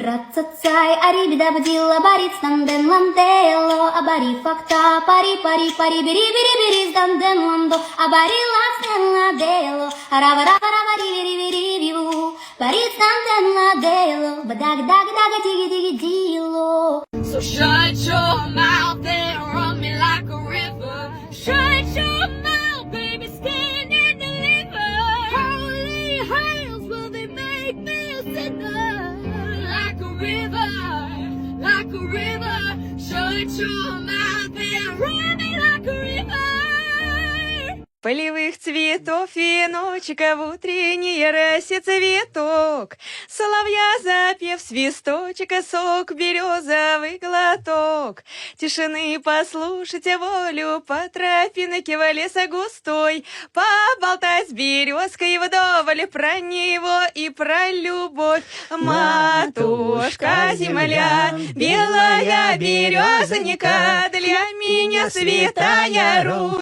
Рацацай, арибида бдила, барит станден лантело, абари факта, пари, пари, пари, бери, бери, бери, станден ландо, абари ластен ладело, арава, рава, рава, риви, риви, рививу, барит станден ладело, бадаг, даг, даг, диги, диги, дило. So shut your mouth and run me like a river. Shut your mouth, baby, skin and deliver. Holy hails, will they make me a sinner? Like a river, like a river. Shut your mouth and run me like a river. Полевых цветов веночка, в утренней росе цветок. Соловья запев свисточек, сок березовый глоток. Тишины послушать волю по тропинке в леса густой. Поболтать с березкой вдоволь про него и про любовь. Матушка земля, белая березонька, для меня святая Русь.